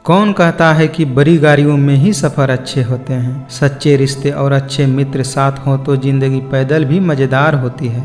कौन कहता है कि बड़ी गाड़ियों में ही सफ़र अच्छे होते हैं। सच्चे रिश्ते और अच्छे मित्र साथ हों तो ज़िंदगी पैदल भी मज़ेदार होती है।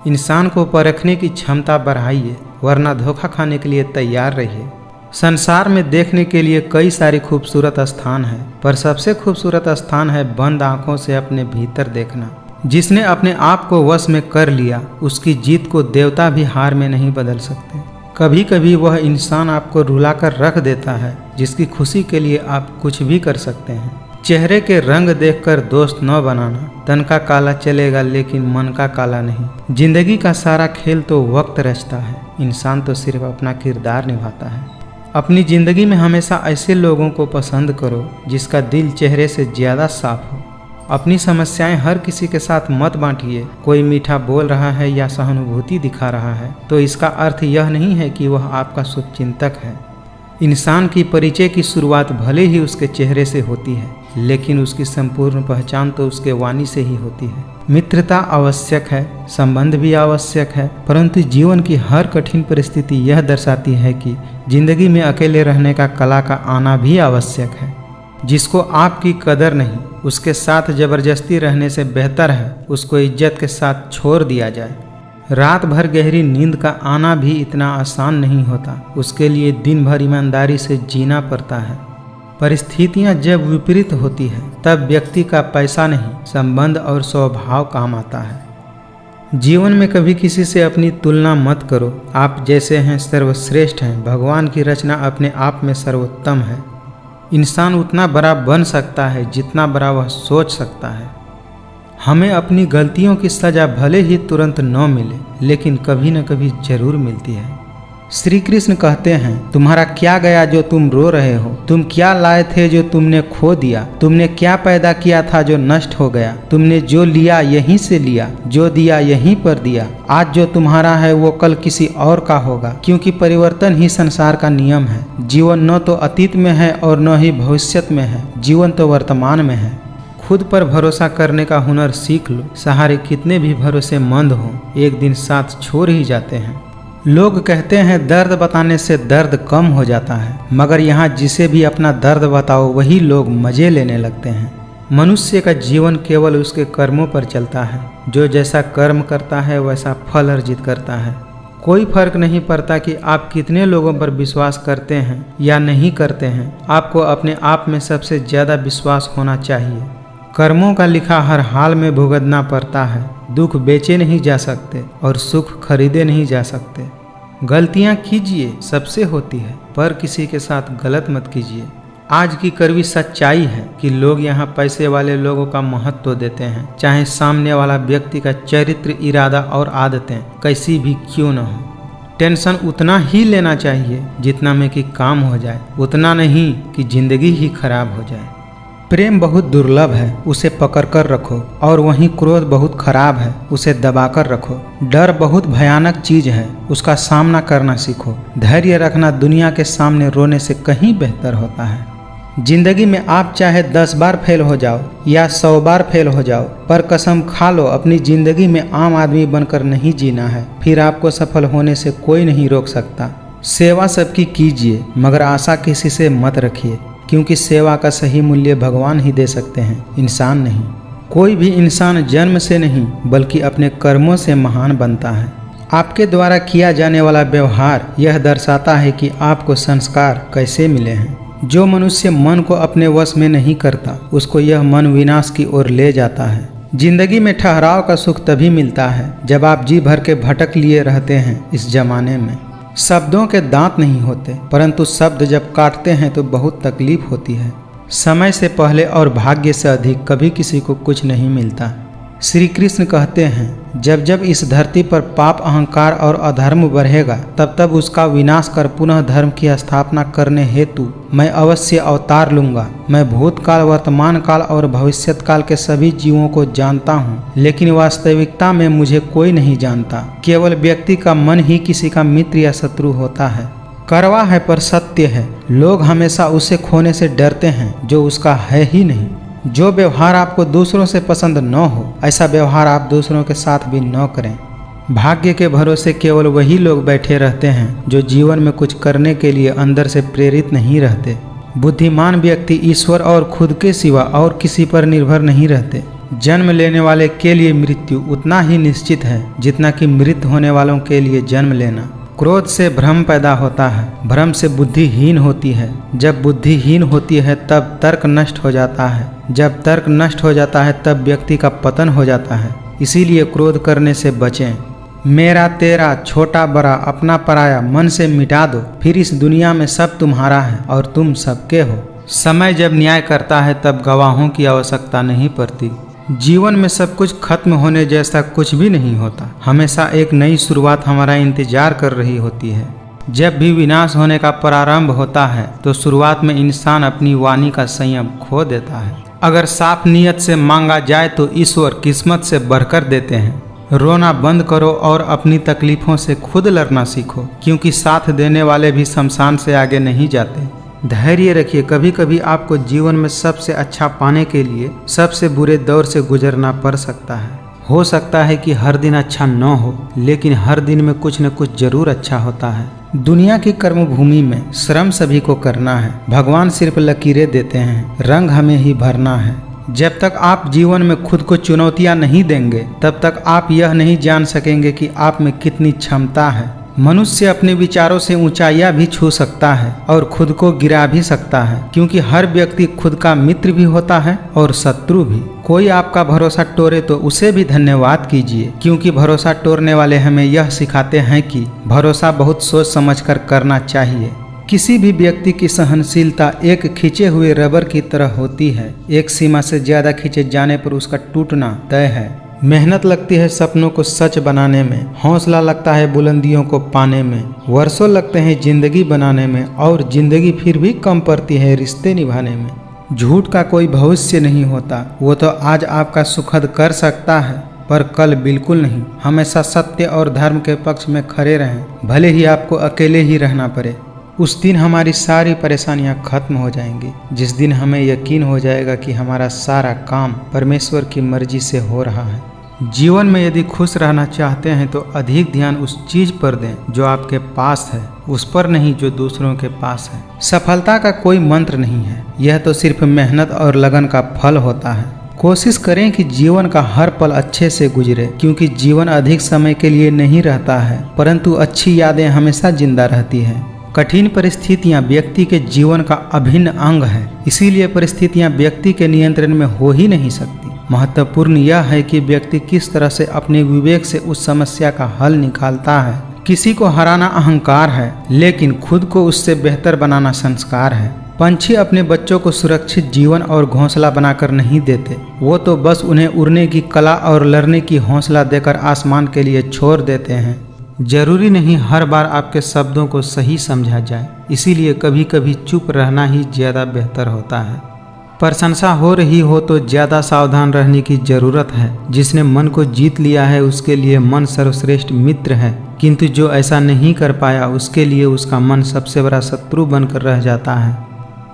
इंसान को परखने की क्षमता बढ़ाइए, वरना धोखा खाने के लिए तैयार रहिए। संसार में देखने के लिए कई सारे खूबसूरत स्थान हैं, पर सबसे खूबसूरत स्थान है बंद आंखों से अपने भीतर देखना। जिसने अपने आप को वश में कर लिया, उसकी जीत को देवता भी हार में नहीं बदल सकते। कभी कभी वह इंसान आपको रुलाकर रख देता है, जिसकी खुशी के लिए आप कुछ भी कर सकते हैं। चेहरे के रंग देखकर दोस्त न बनाना। तन का काला चलेगा लेकिन मन का काला नहीं। जिंदगी का सारा खेल तो वक्त रचता है, इंसान तो सिर्फ अपना किरदार निभाता है। अपनी ज़िंदगी में हमेशा ऐसे लोगों को पसंद करो जिसका दिल चेहरे से ज़्यादा साफ हो। अपनी समस्याएं हर किसी के साथ मत बांटिए। कोई मीठा बोल रहा है या सहानुभूति दिखा रहा है तो इसका अर्थ यह नहीं है कि वह आपका शुभचिंतक है। इंसान की परिचय की शुरुआत भले ही उसके चेहरे से होती है, लेकिन उसकी संपूर्ण पहचान तो उसके वाणी से ही होती है। मित्रता आवश्यक है, संबंध भी आवश्यक है, परंतु जीवन की हर कठिन परिस्थिति यह दर्शाती है कि जिंदगी में अकेले रहने का कला का आना भी आवश्यक है। जिसको आपकी कदर नहीं, उसके साथ जबरदस्ती रहने से बेहतर है उसको इज्जत के साथ छोड़ दिया जाए। रात भर गहरी नींद का आना भी इतना आसान नहीं होता, उसके लिए दिन भर ईमानदारी से जीना पड़ता है। परिस्थितियां जब विपरीत होती है तब व्यक्ति का पैसा नहीं, संबंध और स्वभाव काम आता है। जीवन में कभी किसी से अपनी तुलना मत करो। आप जैसे हैं सर्वश्रेष्ठ हैं। भगवान की रचना अपने आप में सर्वोत्तम है। इंसान उतना बड़ा बन सकता है जितना बड़ा वह सोच सकता है। हमें अपनी गलतियों की सज़ा भले ही तुरंत न मिले, लेकिन कभी न कभी जरूर मिलती है। श्री कृष्ण कहते हैं, तुम्हारा क्या गया जो तुम रो रहे हो? तुम क्या लाए थे जो तुमने खो दिया? तुमने क्या पैदा किया था जो नष्ट हो गया? तुमने जो लिया यहीं से लिया, जो दिया यहीं पर दिया। आज जो तुम्हारा है वो कल किसी और का होगा, क्योंकि परिवर्तन ही संसार का नियम है। जीवन न तो अतीत में है और न ही भविष्य में है, जीवन तो वर्तमान में है। खुद पर भरोसा करने का हुनर सीख लो। सहारे कितने भी भरोसेमंद हों, एक दिन साथ छोड़ ही जाते हैं। लोग कहते हैं दर्द बताने से दर्द कम हो जाता है, मगर यहाँ जिसे भी अपना दर्द बताओ वही लोग मजे लेने लगते हैं। मनुष्य का जीवन केवल उसके कर्मों पर चलता है। जो जैसा कर्म करता है वैसा फल अर्जित करता है। कोई फर्क नहीं पड़ता कि आप कितने लोगों पर विश्वास करते हैं या नहीं करते हैं, आपको अपने आप में सबसे ज़्यादा विश्वास होना चाहिए। कर्मों का लिखा हर हाल में भुगतना पड़ता है। दुख बेचे नहीं जा सकते और सुख खरीदे नहीं जा सकते। गलतियां कीजिए, सबसे होती है, पर किसी के साथ गलत मत कीजिए। आज की कड़वी सच्चाई है कि लोग यहाँ पैसे वाले लोगों का महत्व देते हैं, चाहे सामने वाला व्यक्ति का चरित्र, इरादा और आदतें कैसी भी क्यों न हो। टेंशन उतना ही लेना चाहिए जितना में कि काम हो जाए, उतना नहीं कि जिंदगी ही खराब हो जाए। प्रेम बहुत दुर्लभ है, उसे पकड़ कर रखो, और वहीं क्रोध बहुत खराब है, उसे दबा कर रखो। डर बहुत भयानक चीज है, उसका सामना करना सीखो। धैर्य रखना दुनिया के सामने रोने से कहीं बेहतर होता है। जिंदगी में आप चाहे 10 बार फेल हो जाओ या 100 बार फेल हो जाओ, पर कसम खा लो अपनी जिंदगी में आम आदमी बनकर नहीं जीना है, फिर आपको सफल होने से कोई नहीं रोक सकता। सेवा सबकी कीजिए, मगर आशा किसी से मत रखिए, क्योंकि सेवा का सही मूल्य भगवान ही दे सकते हैं, इंसान नहीं। कोई भी इंसान जन्म से नहीं बल्कि अपने कर्मों से महान बनता है। आपके द्वारा किया जाने वाला व्यवहार यह दर्शाता है कि आपको संस्कार कैसे मिले हैं। जो मनुष्य मन को अपने वश में नहीं करता, उसको यह मन विनाश की ओर ले जाता है। जिंदगी में ठहराव का सुख तभी मिलता है जब आप जी भर के भटक लिए रहते हैं। इस जमाने में शब्दों के दांत नहीं होते, परंतु शब्द जब काटते हैं तो बहुत तकलीफ होती है। समय से पहले और भाग्य से अधिक कभी किसी को कुछ नहीं मिलता। श्री कृष्ण कहते हैं, जब जब इस धरती पर पाप, अहंकार और अधर्म बढ़ेगा, तब तब उसका विनाश कर पुनः धर्म की स्थापना करने हेतु मैं अवश्य अवतार लूंगा। मैं भूतकाल, वर्तमान काल और भविष्यत काल के सभी जीवों को जानता हूँ, लेकिन वास्तविकता में मुझे कोई नहीं जानता। केवल व्यक्ति का मन ही किसी का मित्र या शत्रु होता है। कड़वा है पर सत्य है। लोग हमेशा उसे खोने से डरते हैं जो उसका है ही नहीं। जो व्यवहार आपको दूसरों से पसंद न हो, ऐसा व्यवहार आप दूसरों के साथ भी न करें। भाग्य के भरोसे केवल वही लोग बैठे रहते हैं जो जीवन में कुछ करने के लिए अंदर से प्रेरित नहीं रहते। बुद्धिमान व्यक्ति ईश्वर और खुद के सिवा और किसी पर निर्भर नहीं रहते। जन्म लेने वाले के लिए मृत्यु उतना ही निश्चित है जितना कि मृत होने वालों के लिए जन्म लेना। क्रोध से भ्रम पैदा होता है, भ्रम से बुद्धिहीन होती है। जब बुद्धिहीन होती है तब तर्क नष्ट हो जाता है, जब तर्क नष्ट हो जाता है तब व्यक्ति का पतन हो जाता है। इसीलिए क्रोध करने से बचें। मेरा तेरा, छोटा बड़ा, अपना पराया मन से मिटा दो, फिर इस दुनिया में सब तुम्हारा है और तुम सबके हो। समय जब न्याय करता है तब गवाहों की आवश्यकता नहीं पड़ती। जीवन में सब कुछ खत्म होने जैसा कुछ भी नहीं होता। हमेशा एक नई शुरुआत हमारा इंतजार कर रही होती है। जब भी विनाश होने का प्रारंभ होता है तो शुरुआत में इंसान अपनी वाणी का संयम खो देता है। अगर साफ नियत से मांगा जाए तो ईश्वर किस्मत से बढ़कर देते हैं। रोना बंद करो और अपनी तकलीफों से खुद लड़ना सीखो, क्योंकि साथ देने वाले भी शमशान से आगे नहीं जाते। धैर्य रखिए, कभी कभी आपको जीवन में सबसे अच्छा पाने के लिए सबसे बुरे दौर से गुजरना पड़ सकता है। हो सकता है कि हर दिन अच्छा न हो, लेकिन हर दिन में कुछ न कुछ जरूर अच्छा होता है। दुनिया की कर्मभूमि में श्रम सभी को करना है। भगवान सिर्फ लकीरें देते हैं, रंग हमें ही भरना है। जब तक आप जीवन में खुद को चुनौतियां नहीं देंगे तब तक आप यह नहीं जान सकेंगे कि आप में कितनी क्षमता है। मनुष्य अपने विचारों से ऊंचाइयां भी छू सकता है और खुद को गिरा भी सकता है, क्योंकि हर व्यक्ति खुद का मित्र भी होता है और शत्रु भी। कोई आपका भरोसा तोड़े तो उसे भी धन्यवाद कीजिए, क्योंकि भरोसा तोड़ने वाले हमें यह सिखाते हैं कि भरोसा बहुत सोच समझकर करना चाहिए। किसी भी व्यक्ति की सहनशीलता एक खींचे हुए रबर की तरह होती है। एक सीमा से ज्यादा खींचे जाने पर उसका टूटना तय है। मेहनत लगती है सपनों को सच बनाने में, हौसला लगता है बुलंदियों को पाने में, वर्षों लगते हैं जिंदगी बनाने में और जिंदगी फिर भी कम पड़ती है रिश्ते निभाने में। झूठ का कोई भविष्य नहीं होता, वो तो आज आपका सुखद कर सकता है पर कल बिल्कुल नहीं। हमेशा सत्य और धर्म के पक्ष में खड़े रहें, भले ही आपको अकेले ही रहना पड़े। उस दिन हमारी सारी परेशानियां खत्म हो जाएंगी, जिस दिन हमें यकीन हो जाएगा कि हमारा सारा काम परमेश्वर की मर्जी से हो रहा है। जीवन में यदि खुश रहना चाहते हैं तो अधिक ध्यान उस चीज पर दें जो आपके पास है, उस पर नहीं जो दूसरों के पास है। सफलता का कोई मंत्र नहीं है, यह तो सिर्फ मेहनत और लगन का फल होता है। कोशिश करें कि जीवन का हर पल अच्छे से गुजरे, क्योंकि जीवन अधिक समय के लिए नहीं रहता है, परंतु अच्छी यादें हमेशा जिंदा रहती हैं। कठिन परिस्थितियां व्यक्ति के जीवन का अभिन्न अंग है, इसीलिए परिस्थितियां व्यक्ति के नियंत्रण में हो ही नहीं सकती। महत्वपूर्ण यह है कि व्यक्ति किस तरह से अपने विवेक से उस समस्या का हल निकालता है। किसी को हराना अहंकार है, लेकिन खुद को उससे बेहतर बनाना संस्कार है। पंछी अपने बच्चों को सुरक्षित जीवन और घोंसला बनाकर नहीं देते, वो तो बस उन्हें उड़ने की कला और लड़ने की हौसला देकर आसमान के लिए छोड़ देते हैं। जरूरी नहीं हर बार आपके शब्दों को सही समझा जाए, इसीलिए कभी कभी चुप रहना ही ज़्यादा बेहतर होता है। प्रशंसा हो रही हो तो ज़्यादा सावधान रहने की ज़रूरत है। जिसने मन को जीत लिया है उसके लिए मन सर्वश्रेष्ठ मित्र है, किंतु जो ऐसा नहीं कर पाया उसके लिए उसका मन सबसे बड़ा शत्रु बनकर रह जाता है।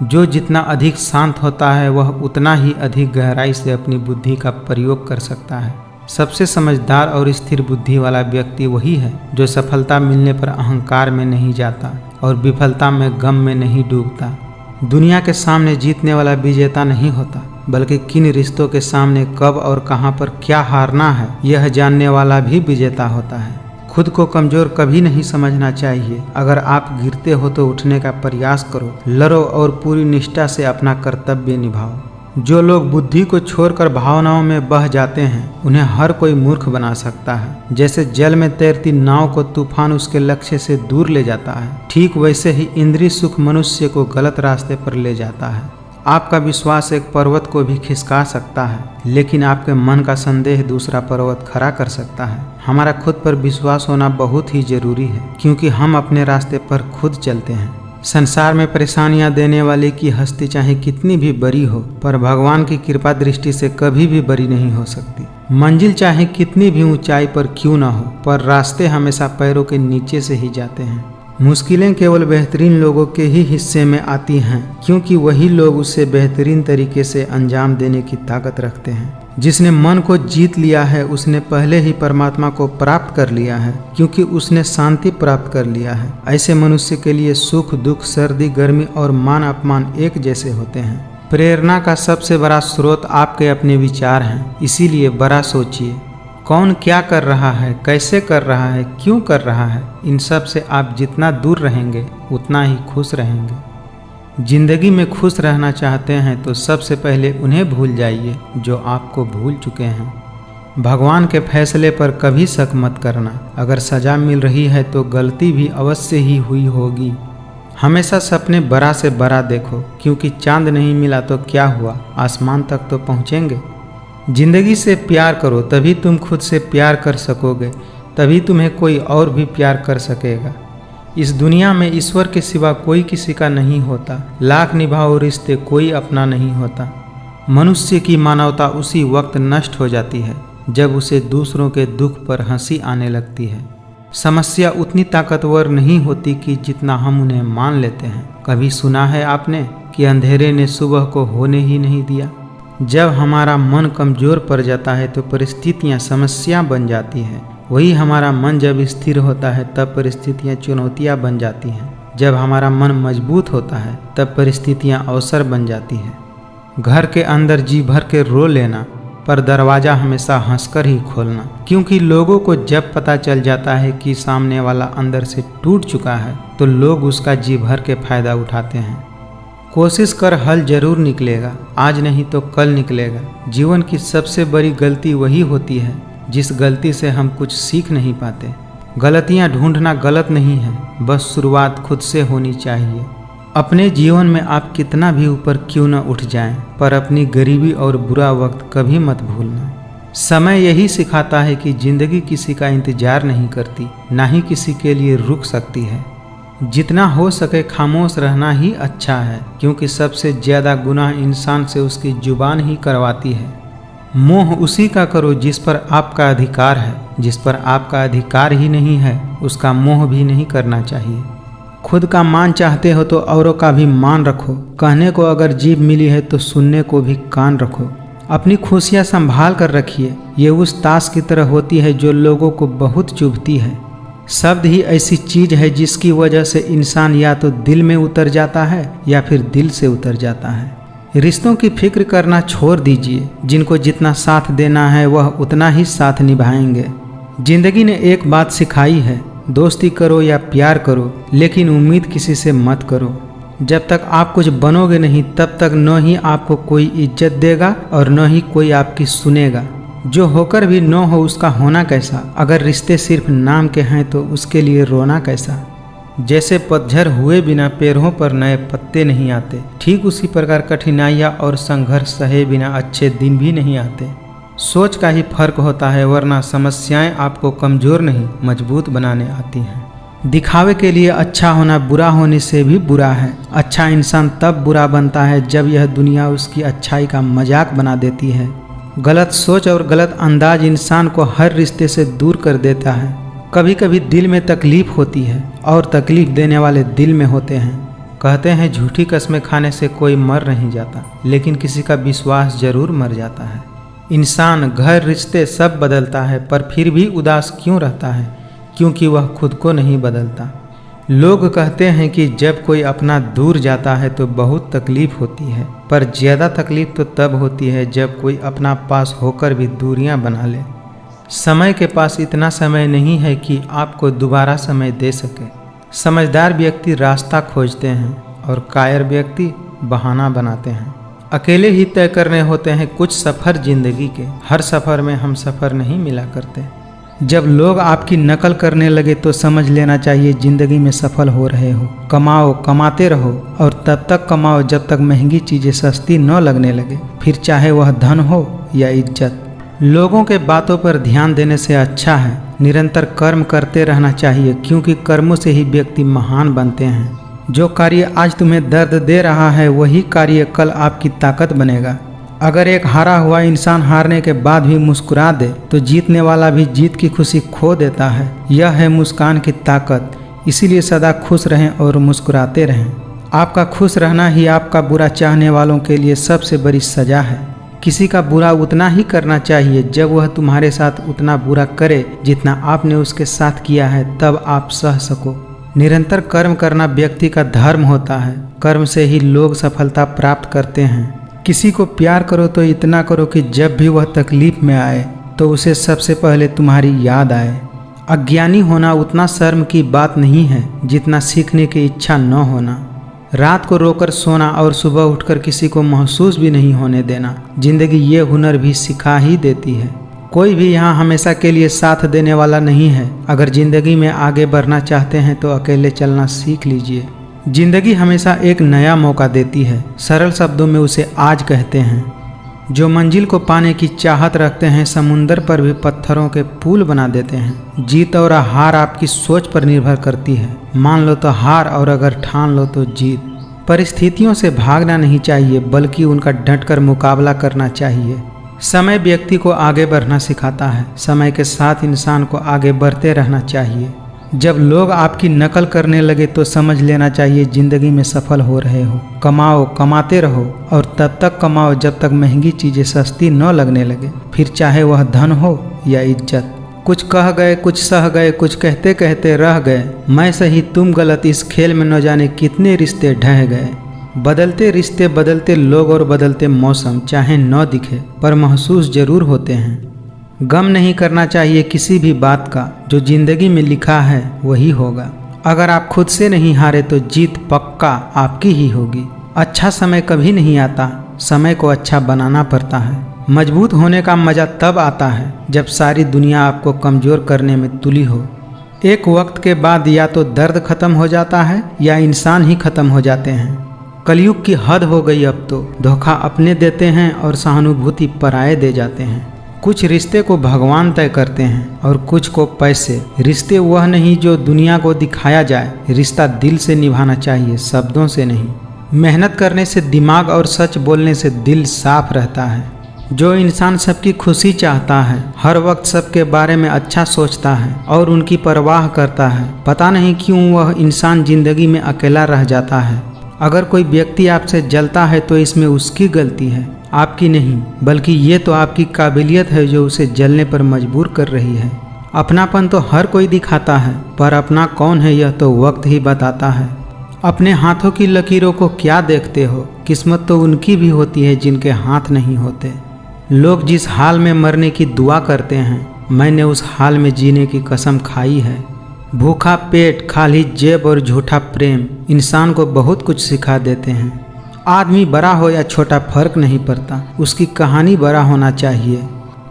जो जितना अधिक शांत होता है वह उतना ही अधिक गहराई से अपनी बुद्धि का प्रयोग कर सकता है। सबसे समझदार और स्थिर बुद्धि वाला व्यक्ति वही है जो सफलता मिलने पर अहंकार में नहीं जाता और विफलता में गम में नहीं डूबता। दुनिया के सामने जीतने वाला विजेता नहीं होता, बल्कि किन रिश्तों के सामने कब और कहां पर क्या हारना है यह जानने वाला भी विजेता होता है। खुद को कमजोर कभी नहीं समझना चाहिए। अगर आप गिरते हो तो उठने का प्रयास करो, लड़ो और पूरी निष्ठा से अपना कर्तव्य निभाओ। जो लोग बुद्धि को छोड़कर भावनाओं में बह जाते हैं उन्हें हर कोई मूर्ख बना सकता है। जैसे जल में तैरती नाव को तूफान उसके लक्ष्य से दूर ले जाता है, ठीक वैसे ही इंद्रिय सुख मनुष्य को गलत रास्ते पर ले जाता है। आपका विश्वास एक पर्वत को भी खिसका सकता है, लेकिन आपके मन का संदेह दूसरा पर्वत खड़ा कर सकता है। हमारा खुद पर विश्वास होना बहुत ही जरूरी है, क्योंकि हम अपने रास्ते पर खुद चलते हैं। संसार में परेशानियां देने वाले की हस्ती चाहे कितनी भी बड़ी हो, पर भगवान की कृपा दृष्टि से कभी भी बड़ी नहीं हो सकती। मंजिल चाहे कितनी भी ऊंचाई पर क्यों न हो, पर रास्ते हमेशा पैरों के नीचे से ही जाते हैं। मुश्किलें केवल बेहतरीन लोगों के ही हिस्से में आती हैं, क्योंकि वही लोग उसे बेहतरीन तरीके से अंजाम देने की ताकत रखते हैं। जिसने मन को जीत लिया है उसने पहले ही परमात्मा को प्राप्त कर लिया है, क्योंकि उसने शांति प्राप्त कर लिया है। ऐसे मनुष्य के लिए सुख दुख, सर्दी गर्मी और मान अपमान एक जैसे होते हैं। प्रेरणा का सबसे बड़ा स्रोत आपके अपने विचार हैं, इसीलिए बड़ा सोचिए। कौन क्या कर रहा है, कैसे कर रहा है, क्यों कर रहा है, इन सब से आप जितना दूर रहेंगे उतना ही खुश रहेंगे। जिंदगी में खुश रहना चाहते हैं तो सबसे पहले उन्हें भूल जाइए जो आपको भूल चुके हैं। भगवान के फैसले पर कभी शक मत करना। अगर सज़ा मिल रही है तो गलती भी अवश्य ही हुई होगी। हमेशा सपने बड़ा से बड़ा देखो, क्योंकि चांद नहीं मिला तो क्या हुआ, आसमान तक तो पहुँचेंगे। जिंदगी से प्यार करो, तभी तुम खुद से प्यार कर सकोगे, तभी तुम्हें कोई और भी प्यार कर सकेगा। इस दुनिया में ईश्वर के सिवा कोई किसी का नहीं होता। लाख निभाओ रिश्ते, कोई अपना नहीं होता। मनुष्य की मानवता उसी वक्त नष्ट हो जाती है जब उसे दूसरों के दुख पर हंसी आने लगती है। समस्या उतनी ताकतवर नहीं होती कि जितना हम उन्हें मान लेते हैं। कभी सुना है आपने कि अंधेरे ने सुबह को होने ही नहीं दिया? जब हमारा मन कमज़ोर पड़ जाता है तो परिस्थितियाँ समस्या बन जाती हैं। वही हमारा मन जब स्थिर होता है तब परिस्थितियाँ चुनौतियाँ बन जाती हैं। जब हमारा मन मजबूत होता है तब परिस्थितियाँ अवसर बन जाती हैं। घर के अंदर जी भर के रो लेना, पर दरवाज़ा हमेशा हंसकर ही खोलना, क्योंकि लोगों को जब पता चल जाता है कि सामने वाला अंदर से टूट चुका है तो लोग उसका जी भर के फ़ायदा उठाते हैं। कोशिश कर, हल जरूर निकलेगा, आज नहीं तो कल निकलेगा। जीवन की सबसे बड़ी गलती वही होती है जिस गलती से हम कुछ सीख नहीं पाते। गलतियां ढूंढना गलत नहीं है, बस शुरुआत खुद से होनी चाहिए। अपने जीवन में आप कितना भी ऊपर क्यों न उठ जाएं, पर अपनी गरीबी और बुरा वक्त कभी मत भूलना। समय यही सिखाता है कि जिंदगी किसी का इंतजार नहीं करती, ना ही किसी के लिए रुक सकती है। जितना हो सके खामोश रहना ही अच्छा है, क्योंकि सबसे ज़्यादा गुनाह इंसान से उसकी जुबान ही करवाती है। मोह उसी का करो जिस पर आपका अधिकार है। जिस पर आपका अधिकार ही नहीं है उसका मोह भी नहीं करना चाहिए। खुद का मान चाहते हो तो औरों का भी मान रखो। कहने को अगर जीभ मिली है तो सुनने को भी कान रखो। अपनी खुशियाँ संभाल कर रखिए। ये उस ताश की तरह होती है जो लोगों को बहुत चुभती है। शब्द ही ऐसी चीज़ है जिसकी वजह से इंसान या तो दिल में उतर जाता है या फिर दिल से उतर जाता है। रिश्तों की फिक्र करना छोड़ दीजिए। जिनको जितना साथ देना है वह उतना ही साथ निभाएंगे। जिंदगी ने एक बात सिखाई है, दोस्ती करो या प्यार करो, लेकिन उम्मीद किसी से मत करो। जब तक आप कुछ बनोगे नहीं तब तक न ही आपको कोई इज्जत देगा और न ही कोई आपकी सुनेगा। जो होकर भी न हो उसका होना कैसा। अगर रिश्ते सिर्फ नाम के हैं तो उसके लिए रोना कैसा। जैसे पतझड़ हुए बिना पेड़ों पर नए पत्ते नहीं आते, ठीक उसी प्रकार कठिनाइयाँ और संघर्ष सहे बिना अच्छे दिन भी नहीं आते। सोच का ही फर्क होता है, वरना समस्याएं आपको कमज़ोर नहीं मजबूत बनाने आती हैं। दिखावे के लिए अच्छा होना बुरा होने से भी बुरा है। अच्छा इंसान तब बुरा बनता है जब यह दुनिया उसकी अच्छाई का मजाक बना देती है। गलत सोच और गलत अंदाज इंसान को हर रिश्ते से दूर कर देता है। कभी कभी दिल में तकलीफ़ होती है और तकलीफ़ देने वाले दिल में होते हैं। कहते हैं झूठी कस्में खाने से कोई मर नहीं जाता, लेकिन किसी का विश्वास जरूर मर जाता है। इंसान, घर, रिश्ते सब बदलता है, पर फिर भी उदास क्यों रहता है? क्योंकि वह खुद को नहीं बदलता। लोग कहते हैं कि जब कोई अपना दूर जाता है तो बहुत तकलीफ़ होती है, पर ज़्यादा तकलीफ़ तो तब होती है जब कोई अपना पास होकर भी दूरियां बना ले। समय के पास इतना समय नहीं है कि आपको दोबारा समय दे सके। समझदार व्यक्ति रास्ता खोजते हैं और कायर व्यक्ति बहाना बनाते हैं। अकेले ही तय करने होते हैं कुछ सफ़र जिंदगी के। हर सफ़र में हम सफ़र नहीं मिला करते। जब लोग आपकी नकल करने लगे तो समझ लेना चाहिए ज़िंदगी में सफल हो रहे हो। कमाओ, कमाते रहो और तब तक कमाओ जब तक महंगी चीज़ें सस्ती न लगने लगे, फिर चाहे वह धन हो या इज्जत। लोगों के बातों पर ध्यान देने से अच्छा है निरंतर कर्म करते रहना चाहिए, क्योंकि कर्मों से ही व्यक्ति महान बनते हैं। जो कार्य आज तुम्हें दर्द दे रहा है वही कार्य कल आपकी ताकत बनेगा। अगर एक हारा हुआ इंसान हारने के बाद भी मुस्कुरा दे तो जीतने वाला भी जीत की खुशी खो देता है। यह है मुस्कान की ताकत। इसीलिए सदा खुश रहें और मुस्कुराते रहें। आपका खुश रहना ही आपका बुरा चाहने वालों के लिए सबसे बड़ी सज़ा है। किसी का बुरा उतना ही करना चाहिए जब वह तुम्हारे साथ उतना बुरा करे जितना आपने उसके साथ किया है, तब आप सह सको। निरंतर कर्म करना व्यक्ति का धर्म होता है। कर्म से ही लोग सफलता प्राप्त करते हैं। किसी को प्यार करो तो इतना करो कि जब भी वह तकलीफ में आए तो उसे सबसे पहले तुम्हारी याद आए। अज्ञानी होना उतना शर्म की बात नहीं है जितना सीखने की इच्छा न होना। रात को रोकर सोना और सुबह उठकर किसी को महसूस भी नहीं होने देना, जिंदगी ये हुनर भी सिखा ही देती है। कोई भी यहाँ हमेशा के लिए साथ देने वाला नहीं है। अगर जिंदगी में आगे बढ़ना चाहते हैं तो अकेले चलना सीख लीजिए। जिंदगी हमेशा एक नया मौका देती है। सरल शब्दों में उसे आज कहते हैं। जो मंजिल को पाने की चाहत रखते हैं समुंदर पर भी पत्थरों के पुल बना देते हैं। जीत और हार आपकी सोच पर निर्भर करती है। मान लो तो हार और अगर ठान लो तो जीत। परिस्थितियों से भागना नहीं चाहिए बल्कि उनका डटकर मुकाबला करना चाहिए। समय व्यक्ति को आगे बढ़ना सिखाता है। समय के साथ इंसान को आगे बढ़ते रहना चाहिए। जब लोग आपकी नकल करने लगे तो समझ लेना चाहिए जिंदगी में सफल हो रहे हो। कमाओ, कमाते रहो और तब तक कमाओ जब तक महंगी चीज़ें सस्ती न लगने लगे, फिर चाहे वह धन हो या इज्जत। कुछ कह गए, कुछ सह गए, कुछ कहते कहते रह गए। मैं सही तुम गलत, इस खेल में न जाने कितने रिश्ते ढह गए। बदलते रिश्ते, बदलते लोग और बदलते मौसम चाहे न दिखे पर महसूस जरूर होते हैं। गम नहीं करना चाहिए किसी भी बात का। जो जिंदगी में लिखा है वही होगा। अगर आप खुद से नहीं हारे तो जीत पक्का आपकी ही होगी। अच्छा समय कभी नहीं आता, समय को अच्छा बनाना पड़ता है। मजबूत होने का मजा तब आता है जब सारी दुनिया आपको कमजोर करने में तुली हो। एक वक्त के बाद या तो दर्द खत्म हो जाता है या इंसान ही खत्म हो जाते हैं। कलयुग की हद हो गई अब तो। धोखा अपने देते हैं और सहानुभूति पराये दे जाते हैं। कुछ रिश्ते को भगवान तय करते हैं और कुछ को पैसे। रिश्ते वह नहीं जो दुनिया को दिखाया जाए। रिश्ता दिल से निभाना चाहिए, शब्दों से नहीं। मेहनत करने से दिमाग और सच बोलने से दिल साफ रहता है। जो इंसान सबकी खुशी चाहता है, हर वक्त सबके बारे में अच्छा सोचता है और उनकी परवाह करता है, पता नहीं क्यों वह इंसान जिंदगी में अकेला रह जाता है। अगर कोई व्यक्ति आपसे जलता है तो इसमें उसकी गलती है, आपकी नहीं, बल्कि ये तो आपकी काबिलियत है जो उसे जलने पर मजबूर कर रही है। अपनापन तो हर कोई दिखाता है पर अपना कौन है यह तो वक्त ही बताता है। अपने हाथों की लकीरों को क्या देखते हो? किस्मत तो उनकी भी होती है जिनके हाथ नहीं होते। लोग जिस हाल में मरने की दुआ करते हैं, मैंने उस हाल में जीने की कसम खाई है। भूखा पेट, खाली जेब और झूठा प्रेम इंसान को बहुत कुछ सिखा देते हैं। आदमी बड़ा हो या छोटा फर्क नहीं पड़ता, उसकी कहानी बड़ा होना चाहिए।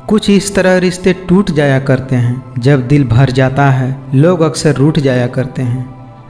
कुछ इस तरह रिश्ते टूट जाया करते हैं। जब दिल भर जाता है लोग अक्सर रूठ जाया करते हैं।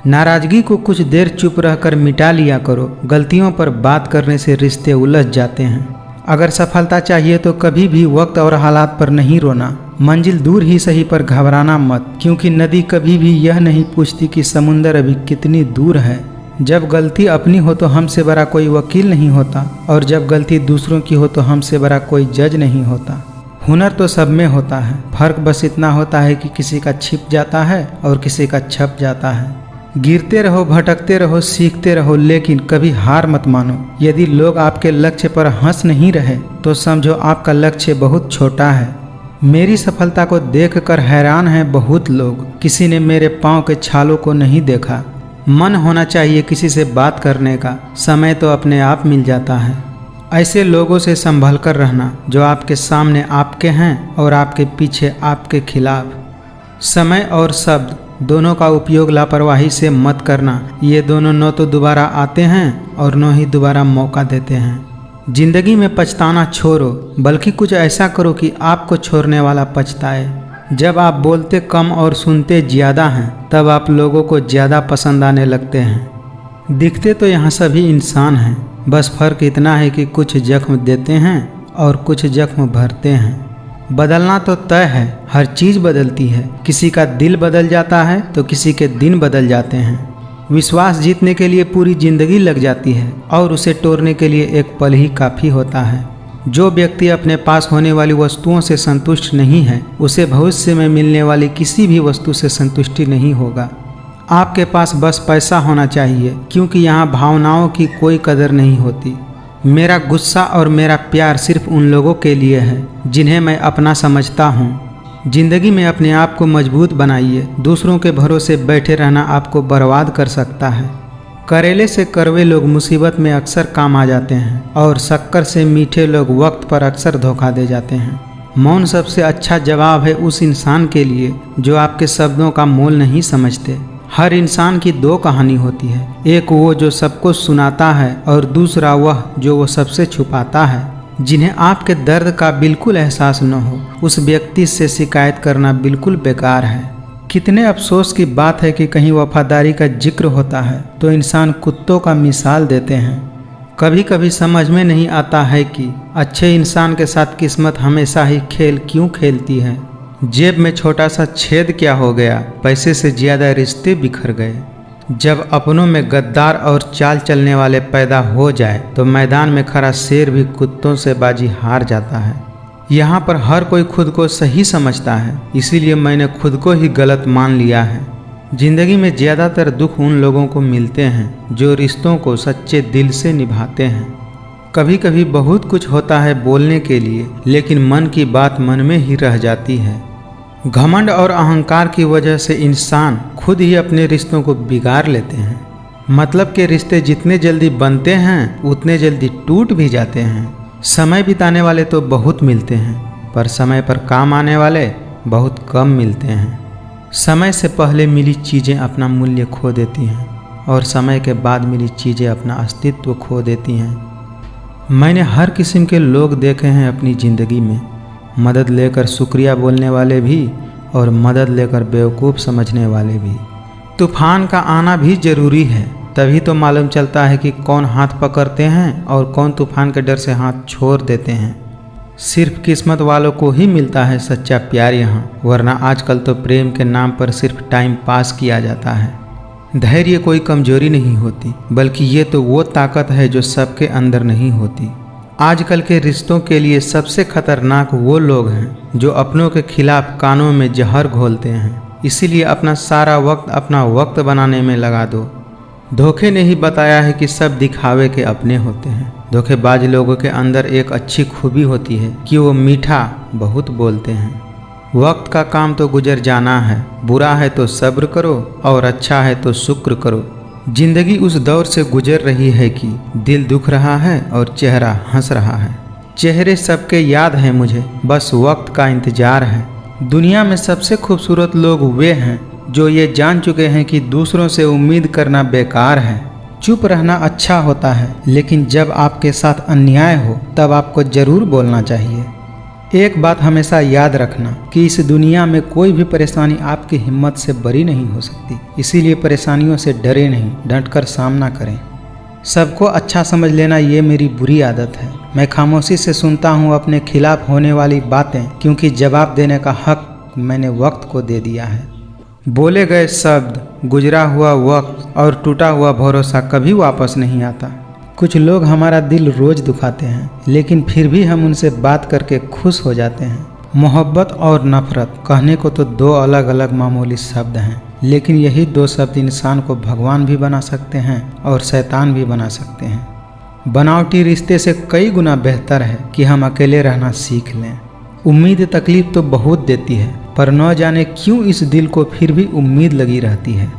नाराजगी को कुछ देर चुप रहकर मिटा लिया करो। गलतियों पर बात करने से रिश्ते उलझ जाते हैं। अगर सफलता चाहिए तो कभी भी वक्त और हालात पर नहीं रोना। मंजिल दूर ही सही पर घबराना मत, क्योंकि नदी कभी भी यह नहीं पूछती कि समुंदर अभी कितनी दूर है। जब गलती अपनी हो तो हमसे बड़ा कोई वकील नहीं होता और जब गलती दूसरों की हो तो हमसे बड़ा कोई जज नहीं होता। हुनर तो सब में होता है, फर्क बस इतना होता है कि किसी का छिप जाता है और किसी का छप जाता है। गिरते रहो, भटकते रहो, सीखते रहो, लेकिन कभी हार मत मानो। यदि लोग आपके लक्ष्य पर हंस नहीं रहे तो समझो आपका लक्ष्य बहुत छोटा है। मेरी सफलता को देखकर हैरान हैं बहुत लोग। किसी ने मेरे पाँव के छालों को नहीं देखा। मन होना चाहिए किसी से बात करने का, समय तो अपने आप मिल जाता है। ऐसे लोगों से संभल कर रहना जो आपके सामने आपके हैं और आपके पीछे आपके खिलाफ। समय और शब्द दोनों का उपयोग लापरवाही से मत करना। ये दोनों न तो दोबारा आते हैं और न ही दोबारा मौका देते हैं। जिंदगी में पछताना छोड़ो, बल्कि कुछ ऐसा करो कि आपको छोड़ने वाला पछताए। जब आप बोलते कम और सुनते ज़्यादा हैं तब आप लोगों को ज़्यादा पसंद आने लगते हैं। दिखते तो यहाँ सभी इंसान हैं, बस फ़र्क इतना है कि कुछ जख्म देते हैं और कुछ जख्म भरते हैं। बदलना तो तय है, हर चीज़ बदलती है। किसी का दिल बदल जाता है तो किसी के दिन बदल जाते हैं। विश्वास जीतने के लिए पूरी ज़िंदगी लग जाती है और उसे तोड़ने के लिए एक पल ही काफ़ी होता है। जो व्यक्ति अपने पास होने वाली वस्तुओं से संतुष्ट नहीं है उसे भविष्य में मिलने वाली किसी भी वस्तु से संतुष्टि नहीं होगा। आपके पास बस पैसा होना चाहिए, क्योंकि यहाँ भावनाओं की कोई कदर नहीं होती। मेरा गुस्सा और मेरा प्यार सिर्फ उन लोगों के लिए है जिन्हें मैं अपना समझता हूँ। जिंदगी में अपने आप को मजबूत बनाइए। दूसरों के भरोसे बैठे रहना आपको बर्बाद कर सकता है। करेले से कड़वे लोग मुसीबत में अक्सर काम आ जाते हैं और शक्कर से मीठे लोग वक्त पर अक्सर धोखा दे जाते हैं। मौन सबसे अच्छा जवाब है उस इंसान के लिए जो आपके शब्दों का मोल नहीं समझते। हर इंसान की दो कहानी होती है, एक वो जो सबको सुनाता है और दूसरा वह जो वो सबसे छुपाता है। जिन्हें आपके दर्द का बिल्कुल एहसास न हो उस व्यक्ति से शिकायत करना बिल्कुल बेकार है। कितने अफसोस की बात है कि कहीं वफादारी का जिक्र होता है तो इंसान कुत्तों का मिसाल देते हैं। कभी कभी समझ में नहीं आता है कि अच्छे इंसान के साथ किस्मत हमेशा ही खेल क्यों खेलती है। जेब में छोटा सा छेद क्या हो गया, पैसे से ज़्यादा रिश्ते बिखर गए। जब अपनों में गद्दार और चाल चलने वाले पैदा हो जाए तो मैदान में खड़ा शेर भी कुत्तों से बाजी हार जाता है। यहाँ पर हर कोई खुद को सही समझता है, इसीलिए मैंने खुद को ही गलत मान लिया है। जिंदगी में ज़्यादातर दुख उन लोगों को मिलते हैं जो रिश्तों को सच्चे दिल से निभाते हैं। कभी कभी बहुत कुछ होता है बोलने के लिए, लेकिन मन की बात मन में ही रह जाती है। घमंड और अहंकार की वजह से इंसान खुद ही अपने रिश्तों को बिगाड़ लेते हैं। मतलब के रिश्ते जितने जल्दी बनते हैं उतने जल्दी टूट भी जाते हैं। समय बिताने वाले तो बहुत मिलते हैं, पर समय पर काम आने वाले बहुत कम मिलते हैं। समय से पहले मिली चीज़ें अपना मूल्य खो देती हैं और समय के बाद मिली चीज़ें अपना अस्तित्व खो देती हैं। मैंने हर किस्म के लोग देखे हैं अपनी ज़िंदगी में, मदद लेकर शुक्रिया बोलने वाले भी और मदद लेकर बेवकूफ़ समझने वाले भी। तूफान का आना भी ज़रूरी है, तभी तो मालूम चलता है कि कौन हाथ पकड़ते हैं और कौन तूफान के डर से हाथ छोड़ देते हैं। सिर्फ किस्मत वालों को ही मिलता है सच्चा प्यार यहाँ, वरना आजकल तो प्रेम के नाम पर सिर्फ टाइम पास किया जाता है। धैर्य कोई कमजोरी नहीं होती, बल्कि ये तो वो ताकत है जो सबके अंदर नहीं होती। आजकल के रिश्तों के लिए सबसे खतरनाक वो लोग हैं जो अपनों के खिलाफ कानों में जहर घोलते हैं। इसीलिए अपना सारा वक्त अपना वक्त बनाने में लगा दो। धोखे ने ही बताया है कि सब दिखावे के अपने होते हैं। धोखेबाज लोगों के अंदर एक अच्छी खूबी होती है कि वो मीठा बहुत बोलते हैं। वक्त का काम तो गुजर जाना है, बुरा है तो सब्र करो और अच्छा है तो शुक्र करो। जिंदगी उस दौर से गुजर रही है कि दिल दुख रहा है और चेहरा हंस रहा है। चेहरे सबके याद हैं मुझे, बस वक्त का इंतजार है। दुनिया में सबसे खूबसूरत लोग वे हैं जो ये जान चुके हैं कि दूसरों से उम्मीद करना बेकार है। चुप रहना अच्छा होता है, लेकिन जब आपके साथ अन्याय हो तब आपको जरूर बोलना चाहिए। एक बात हमेशा याद रखना कि इस दुनिया में कोई भी परेशानी आपकी हिम्मत से बरी नहीं हो सकती। इसीलिए परेशानियों से डरे नहीं, डटकर सामना करें। सबको अच्छा समझ लेना ये मेरी बुरी आदत है। मैं खामोशी से सुनता हूँ अपने खिलाफ होने वाली बातें, क्योंकि जवाब देने का हक मैंने वक्त को दे दिया है। बोले गए शब्द, गुजरा हुआ वक्त और टूटा हुआ भरोसा कभी वापस नहीं आता। कुछ लोग हमारा दिल रोज दुखाते हैं, लेकिन फिर भी हम उनसे बात करके खुश हो जाते हैं। मोहब्बत और नफरत कहने को तो दो अलग अलग मामूली शब्द हैं, लेकिन यही दो शब्द इंसान को भगवान भी बना सकते हैं और शैतान भी बना सकते हैं। बनावटी रिश्ते से कई गुना बेहतर है कि हम अकेले रहना सीख लें। उम्मीद तकलीफ तो बहुत देती है, पर न जाने क्यों इस दिल को फिर भी उम्मीद लगी रहती है।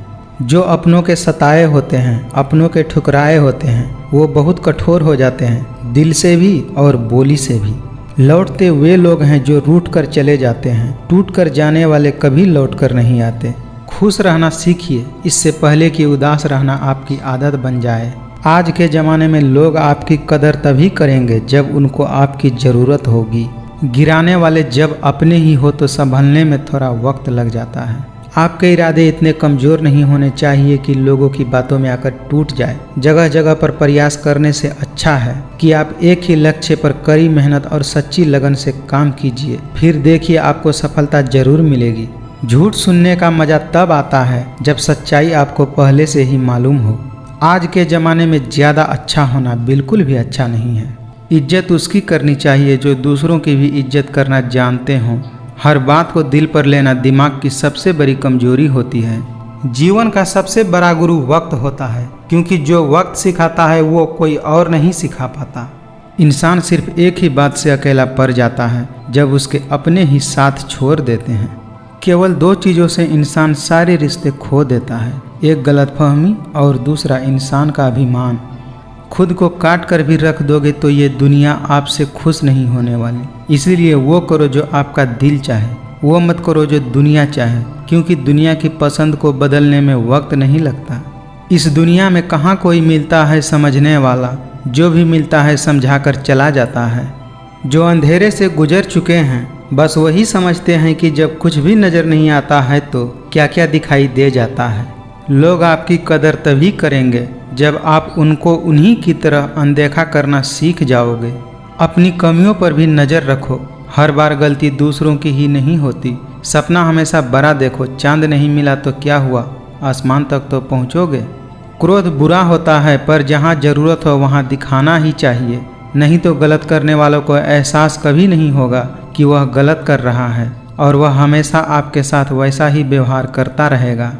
जो अपनों के सताए होते हैं, अपनों के ठुकराए होते हैं, वो बहुत कठोर हो जाते हैं, दिल से भी और बोली से भी। लौटते वे लोग हैं जो रूठ कर चले जाते हैं, टूट कर जाने वाले कभी लौट कर नहीं आते। खुश रहना सीखिए, इससे पहले कि उदास रहना आपकी आदत बन जाए। आज के ज़माने में लोग आपकी कदर तभी करेंगे जब उनको आपकी ज़रूरत होगी। गिराने वाले जब अपने ही हो तो संभलने में थोड़ा वक्त लग जाता है। आपके इरादे इतने कमज़ोर नहीं होने चाहिए कि लोगों की बातों में आकर टूट जाए। जगह जगह पर प्रयास करने से अच्छा है कि आप एक ही लक्ष्य पर कड़ी मेहनत और सच्ची लगन से काम कीजिए, फिर देखिए आपको सफलता जरूर मिलेगी। झूठ सुनने का मज़ा तब आता है जब सच्चाई आपको पहले से ही मालूम हो। आज के ज़माने में ज़्यादा अच्छा होना बिल्कुल भी अच्छा नहीं है। इज्जत उसकी करनी चाहिए जो दूसरों की भी इज्जत करना जानते हों। हर बात को दिल पर लेना दिमाग की सबसे बड़ी कमजोरी होती है। जीवन का सबसे बड़ा गुरु वक्त होता है, क्योंकि जो वक्त सिखाता है वो कोई और नहीं सिखा पाता। इंसान सिर्फ एक ही बात से अकेला पड़ जाता है, जब उसके अपने ही साथ छोड़ देते हैं। केवल दो चीज़ों से इंसान सारे रिश्ते खो देता है, एक गलतफहमी और दूसरा इंसान का अभिमान। खुद को काट कर भी रख दोगे तो ये दुनिया आपसे खुश नहीं होने वाली। इसीलिए वो करो जो आपका दिल चाहे, वो मत करो जो दुनिया चाहे, क्योंकि दुनिया की पसंद को बदलने में वक्त नहीं लगता। इस दुनिया में कहाँ कोई मिलता है समझने वाला, जो भी मिलता है समझाकर चला जाता है। जो अंधेरे से गुजर चुके हैं बस वही समझते हैं कि जब कुछ भी नज़र नहीं आता है तो क्या क्या दिखाई दे जाता है। लोग आपकी कदर तभी करेंगे जब आप उनको उन्हीं की तरह अनदेखा करना सीख जाओगे। अपनी कमियों पर भी नज़र रखो, हर बार गलती दूसरों की ही नहीं होती। सपना हमेशा बड़ा देखो, चांद नहीं मिला तो क्या हुआ, आसमान तक तो पहुँचोगे। क्रोध बुरा होता है पर जहाँ ज़रूरत हो वहाँ दिखाना ही चाहिए, नहीं तो गलत करने वालों को एहसास कभी नहीं होगा कि वह गलत कर रहा है और वह हमेशा आपके साथ वैसा ही व्यवहार करता रहेगा।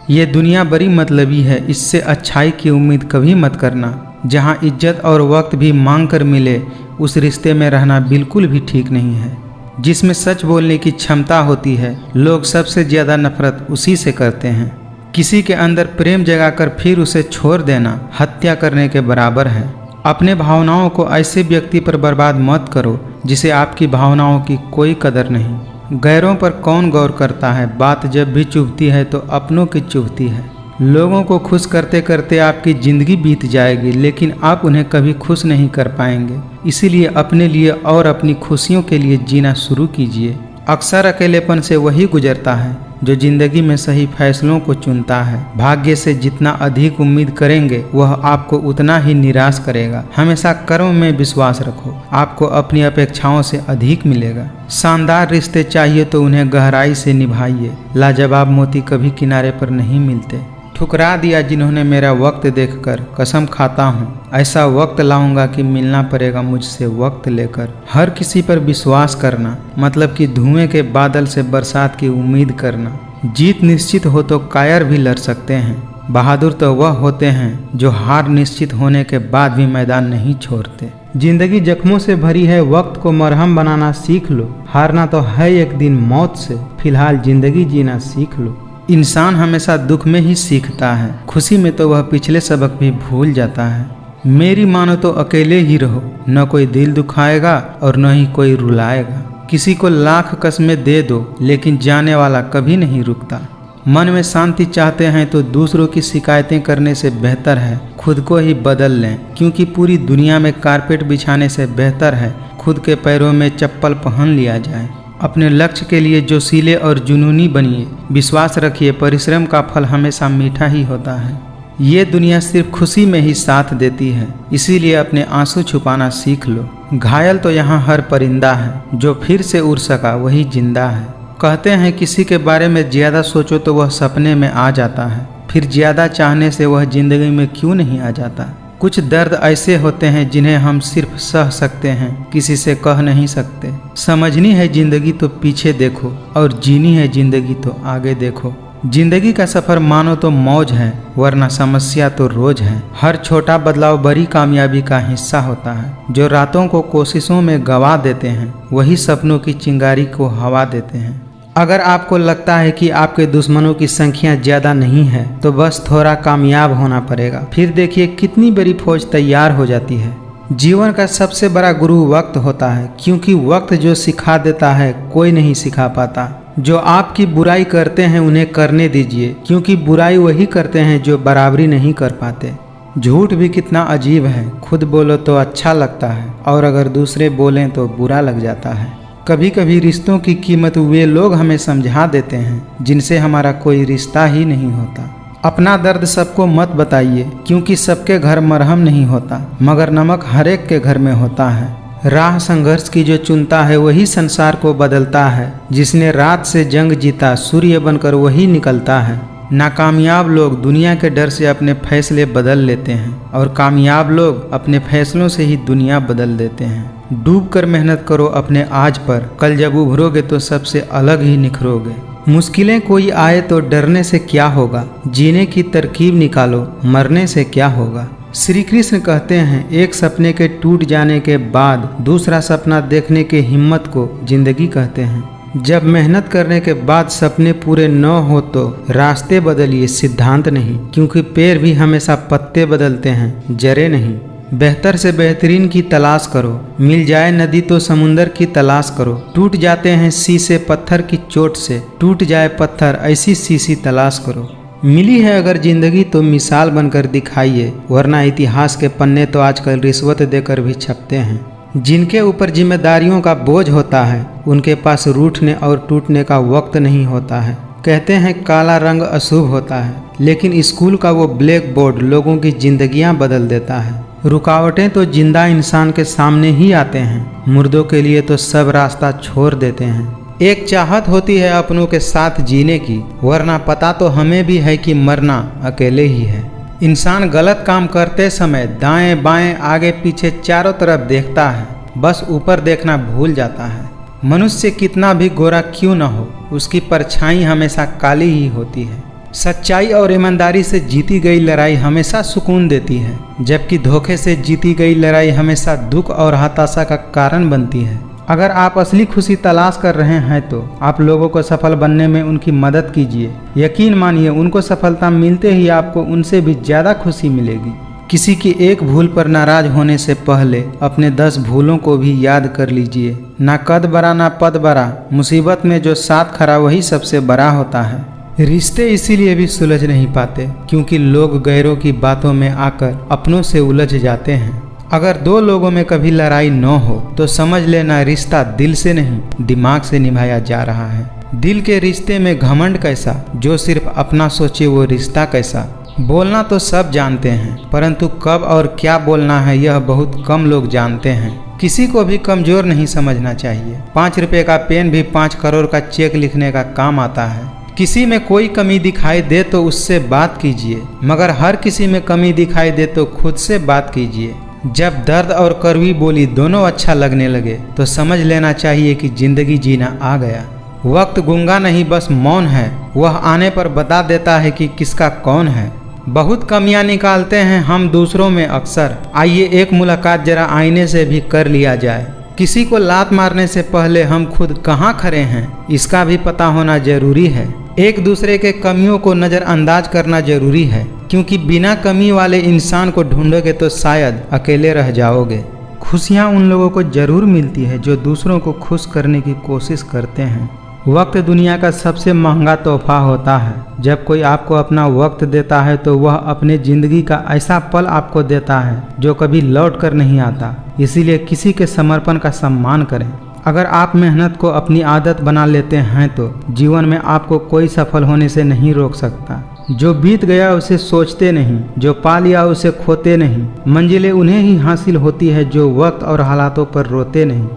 ये दुनिया बड़ी मतलबी है, इससे अच्छाई की उम्मीद कभी मत करना। जहाँ इज्जत और वक्त भी मांग कर मिले उस रिश्ते में रहना बिल्कुल भी ठीक नहीं है। जिसमें सच बोलने की क्षमता होती है लोग सबसे ज़्यादा नफरत उसी से करते हैं। किसी के अंदर प्रेम जगाकर फिर उसे छोड़ देना हत्या करने के बराबर है। अपने भावनाओं को ऐसे व्यक्ति पर बर्बाद मत करो जिसे आपकी भावनाओं की कोई कदर नहीं। गैरों पर कौन गौर करता है, बात जब भी चुभती है तो अपनों की चुभती है। लोगों को खुश करते करते आपकी ज़िंदगी बीत जाएगी, लेकिन आप उन्हें कभी खुश नहीं कर पाएंगे। इसीलिए अपने लिए और अपनी खुशियों के लिए जीना शुरू कीजिए। अक्सर अकेलेपन से वही गुजरता है जो जिंदगी में सही फैसलों को चुनता है। भाग्य से जितना अधिक उम्मीद करेंगे वह आपको उतना ही निराश करेगा। हमेशा कर्म में विश्वास रखो, आपको अपनी अपेक्षाओं से अधिक मिलेगा। शानदार रिश्ते चाहिए तो उन्हें गहराई से निभाइए। लाजवाब मोती कभी किनारे पर नहीं मिलते। ठुकरा दिया जिन्होंने मेरा वक्त देखकर, कसम खाता हूँ ऐसा वक्त लाऊंगा कि मिलना पड़ेगा मुझसे वक्त लेकर। हर किसी पर विश्वास करना मतलब कि धुएं के बादल से बरसात की उम्मीद करना। जीत निश्चित हो तो कायर भी लड़ सकते हैं। बहादुर तो वह होते हैं जो हार निश्चित होने के बाद भी मैदान नहीं छोड़ते। जिंदगी जख्मों से भरी है, वक्त को मरहम बनाना सीख लो। हारना तो है एक दिन मौत से, फिलहाल जिंदगी जीना सीख लो। इंसान हमेशा दुख में ही सीखता है, खुशी में तो वह पिछले सबक भी भूल जाता है। मेरी मानो तो अकेले ही रहो, न कोई दिल दुखाएगा और न ही कोई रुलाएगा। किसी को लाख कस्में दे दो लेकिन जाने वाला कभी नहीं रुकता। मन में शांति चाहते हैं तो दूसरों की शिकायतें करने से बेहतर है खुद को ही बदल लें, क्योंकि पूरी दुनिया में कारपेट बिछाने से बेहतर है खुद के पैरों में चप्पल पहन लिया जाए। अपने लक्ष्य के लिए जोशीले और जुनूनी बनिए। विश्वास रखिए परिश्रम का फल हमेशा मीठा ही होता है। ये दुनिया सिर्फ खुशी में ही साथ देती है, इसीलिए अपने आंसू छुपाना सीख लो। घायल तो यहाँ हर परिंदा है, जो फिर से उड़ सका वही जिंदा है। कहते हैं किसी के बारे में ज़्यादा सोचो तो वह सपने में आ जाता है, फिर ज़्यादा चाहने से वह जिंदगी में क्यों नहीं आ जाता। कुछ दर्द ऐसे होते हैं जिन्हें हम सिर्फ सह सकते हैं, किसी से कह नहीं सकते। समझनी है जिंदगी तो पीछे देखो और जीनी है जिंदगी तो आगे देखो। जिंदगी का सफ़र मानो तो मौज है, वरना समस्या तो रोज है। हर छोटा बदलाव बड़ी कामयाबी का हिस्सा होता है। जो रातों को कोशिशों में गवा देते हैं वही सपनों की चिंगारी को हवा देते हैं। अगर आपको लगता है कि आपके दुश्मनों की संख्या ज़्यादा नहीं है तो बस थोड़ा कामयाब होना पड़ेगा, फिर देखिए कितनी बड़ी फौज तैयार हो जाती है। जीवन का सबसे बड़ा गुरु वक्त होता है, क्योंकि वक्त जो सिखा देता है कोई नहीं सिखा पाता। जो आपकी बुराई करते हैं उन्हें करने दीजिए, क्योंकि बुराई वही करते हैं जो बराबरी नहीं कर पाते। झूठ भी कितना अजीब है, खुद बोलो तो अच्छा लगता है और अगर दूसरे बोलें तो बुरा लग जाता है। कभी कभी रिश्तों की कीमत वे लोग हमें समझा देते हैं जिनसे हमारा कोई रिश्ता ही नहीं होता। अपना दर्द सबको मत बताइए, क्योंकि सबके घर मरहम नहीं होता, मगर नमक हर एक के घर में होता है। राह संघर्ष की जो चुनता है वही संसार को बदलता है। जिसने रात से जंग जीता सूर्य बनकर वही निकलता है। नाकामयाब लोग दुनिया के डर से अपने फैसले बदल लेते हैं और कामयाब लोग अपने फैसलों से ही दुनिया बदल देते हैं। डूब कर मेहनत करो अपने आज पर, कल जब उभरोगे तो सबसे अलग ही निखरोगे। मुश्किलें कोई आए तो डरने से क्या होगा, जीने की तरकीब निकालो, मरने से क्या होगा। श्री कृष्ण कहते हैं, एक सपने के टूट जाने के बाद दूसरा सपना देखने की हिम्मत को जिंदगी कहते हैं। जब मेहनत करने के बाद सपने पूरे न हो तो रास्ते बदलिए, सिद्धांत नहीं, क्योंकि पेड़ भी हमेशा पत्ते बदलते हैं, जड़ें नहीं। बेहतर से बेहतरीन की तलाश करो, मिल जाए नदी तो समुंदर की तलाश करो। टूट जाते हैं शीशे पत्थर की चोट से, टूट जाए पत्थर ऐसी शीशी तलाश करो। मिली है अगर जिंदगी तो मिसाल बनकर दिखाइए, वरना इतिहास के पन्ने तो आजकल रिश्वत देकर भी छपते हैं। जिनके ऊपर जिम्मेदारियों का बोझ होता है उनके पास रूठने और टूटने का वक्त नहीं होता है। कहते हैं काला रंग अशुभ होता है, लेकिन स्कूल का वो ब्लैक बोर्ड लोगों की जिंदगियां बदल देता है। रुकावटें तो जिंदा इंसान के सामने ही आते हैं, मुर्दों के लिए तो सब रास्ता छोड़ देते हैं। एक चाहत होती है अपनों के साथ जीने की, वरना पता तो हमें भी है कि मरना अकेले ही है। इंसान गलत काम करते समय दाएं बाएं आगे पीछे चारों तरफ देखता है, बस ऊपर देखना भूल जाता है। मनुष्य कितना भी गोरा क्यों न हो, उसकी परछाई हमेशा काली ही होती है। सच्चाई और ईमानदारी से जीती गई लड़ाई हमेशा सुकून देती है, जबकि धोखे से जीती गई लड़ाई हमेशा दुख और हताशा का कारण बनती है। अगर आप असली खुशी तलाश कर रहे हैं तो आप लोगों को सफल बनने में उनकी मदद कीजिए। यकीन मानिए, उनको सफलता मिलते ही आपको उनसे भी ज़्यादा खुशी मिलेगी। किसी की एक भूल पर नाराज होने से पहले अपने 10 भूलों को भी याद कर लीजिए। ना कद बड़ा ना पद बड़ा, मुसीबत में जो साथ खड़ा वही सबसे बड़ा होता है। रिश्ते इसीलिए भी सुलझ नहीं पाते क्योंकि लोग गैरों की बातों में आकर अपनों से उलझ जाते हैं। अगर दो लोगों में कभी लड़ाई न हो तो समझ लेना रिश्ता दिल से नहीं दिमाग से निभाया जा रहा है। दिल के रिश्ते में घमंड कैसा, जो सिर्फ अपना सोचे वो रिश्ता कैसा। बोलना तो सब जानते हैं, परंतु कब और क्या बोलना है यह बहुत कम लोग जानते हैं। किसी को भी कमजोर नहीं समझना चाहिए। 5 रुपए का पेन भी 5 करोड़ का चेक लिखने का काम आता है। किसी में कोई कमी दिखाई दे तो उससे बात कीजिए, मगर हर किसी में कमी दिखाई दे तो खुद से बात कीजिए। जब दर्द और कड़वी बोली दोनों अच्छा लगने लगे तो समझ लेना चाहिए कि जिंदगी जीना आ गया। वक्त गूंगा नहीं बस मौन है, वह आने पर बता देता है कि किसका कौन है। बहुत कमियां निकालते हैं हम दूसरों में अक्सर, आइए एक मुलाकात जरा आईने से भी कर लिया जाए। किसी को लात मारने से पहले हम खुद कहाँ खड़े हैं इसका भी पता होना जरूरी है। एक दूसरे के कमियों को नज़रअंदाज करना जरूरी है, क्योंकि बिना कमी वाले इंसान को ढूंढोगे तो शायद अकेले रह जाओगे। खुशियाँ उन लोगों को जरूर मिलती है जो दूसरों को खुश करने की कोशिश करते हैं। वक्त दुनिया का सबसे महंगा तोहफा होता है। जब कोई आपको अपना वक्त देता है तो वह अपने ज़िंदगी का ऐसा पल आपको देता है जो कभी लौट कर नहीं आता। इसीलिए किसी के समर्पण का सम्मान करें। अगर आप मेहनत को अपनी आदत बना लेते हैं तो जीवन में आपको कोई सफल होने से नहीं रोक सकता। जो बीत गया उसे सोचते नहीं, जो पा लिया उसे खोते नहीं। मंजिलें उन्हें ही हासिल होती है जो वक्त और हालातों पर रोते नहीं।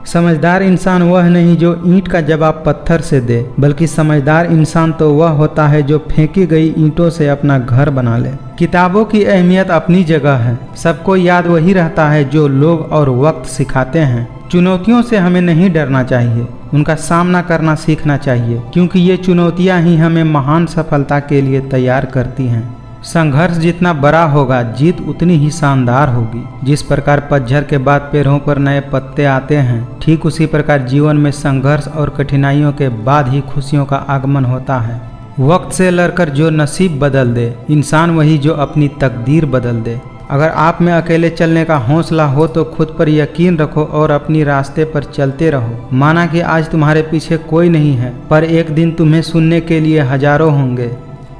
समझदार इंसान वह नहीं जो ईंट का जवाब पत्थर से दे, बल्कि समझदार इंसान तो वह होता है जो फेंकी गई ईंटों से अपना घर बना ले। किताबों की अहमियत अपनी जगह है, सबको याद वही रहता है जो लोग और वक्त सिखाते हैं। चुनौतियों से हमें नहीं डरना चाहिए, उनका सामना करना सीखना चाहिए, क्योंकि ये चुनौतियां ही हमें महान सफलता के लिए तैयार करती हैं। संघर्ष जितना बड़ा होगा जीत उतनी ही शानदार होगी। जिस प्रकार पतझड़ के बाद पेड़ों पर नए पत्ते आते हैं, ठीक उसी प्रकार जीवन में संघर्ष और कठिनाइयों के बाद ही खुशियों का आगमन होता है। वक्त से लड़कर जो नसीब बदल दे, इंसान वही जो अपनी तकदीर बदल दे। अगर आप में अकेले चलने का हौसला हो तो खुद पर यकीन रखो और अपनी रास्ते पर चलते रहो। माना कि आज तुम्हारे पीछे कोई नहीं है, पर एक दिन तुम्हें सुनने के लिए हजारों होंगे।